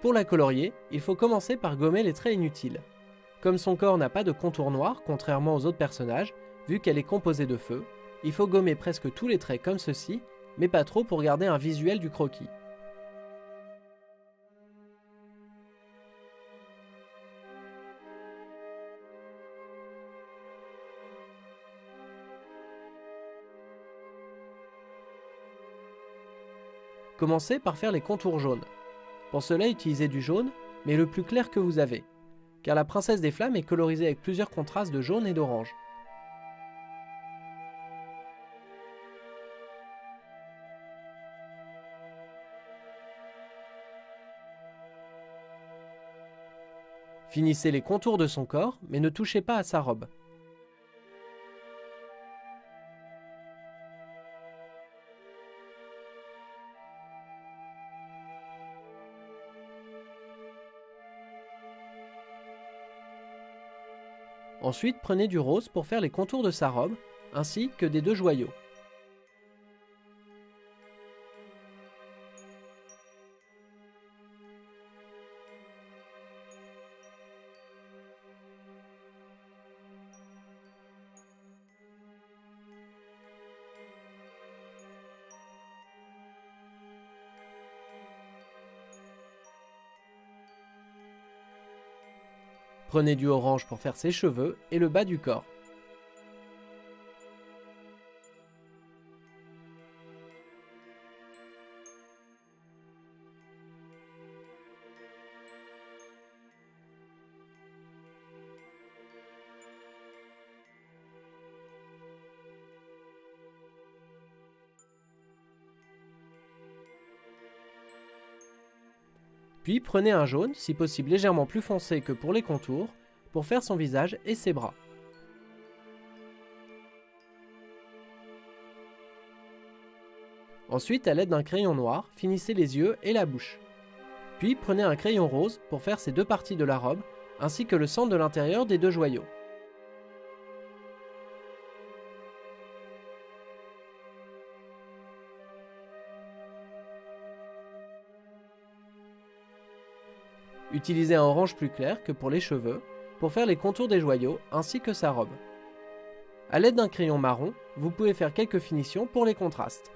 Pour la colorier, il faut commencer par gommer les traits inutiles. Comme son corps n'a pas de contour noir, contrairement aux autres personnages, vu qu'elle est composée de feu, il faut gommer presque tous les traits comme ceci, mais pas trop pour garder un visuel du croquis. Commencez par faire les contours jaunes. Pour cela, utilisez du jaune, mais le plus clair que vous avez, car la princesse des flammes est colorisée avec plusieurs contrastes de jaune et d'orange. Finissez les contours de son corps, mais ne touchez pas à sa robe. Ensuite, prenez du rose pour faire les contours de sa robe, ainsi que des deux joyaux. Prenez du orange pour faire ses cheveux et le bas du corps. Puis prenez un jaune, si possible légèrement plus foncé que pour les contours, pour faire son visage et ses bras. Ensuite, à l'aide d'un crayon noir, finissez les yeux et la bouche. Puis prenez un crayon rose pour faire ces deux parties de la robe, ainsi que le centre de l'intérieur des deux joyaux. Utilisez un orange plus clair que pour les cheveux, pour faire les contours des joyaux ainsi que sa robe. A l'aide d'un crayon marron, vous pouvez faire quelques finitions pour les contrastes.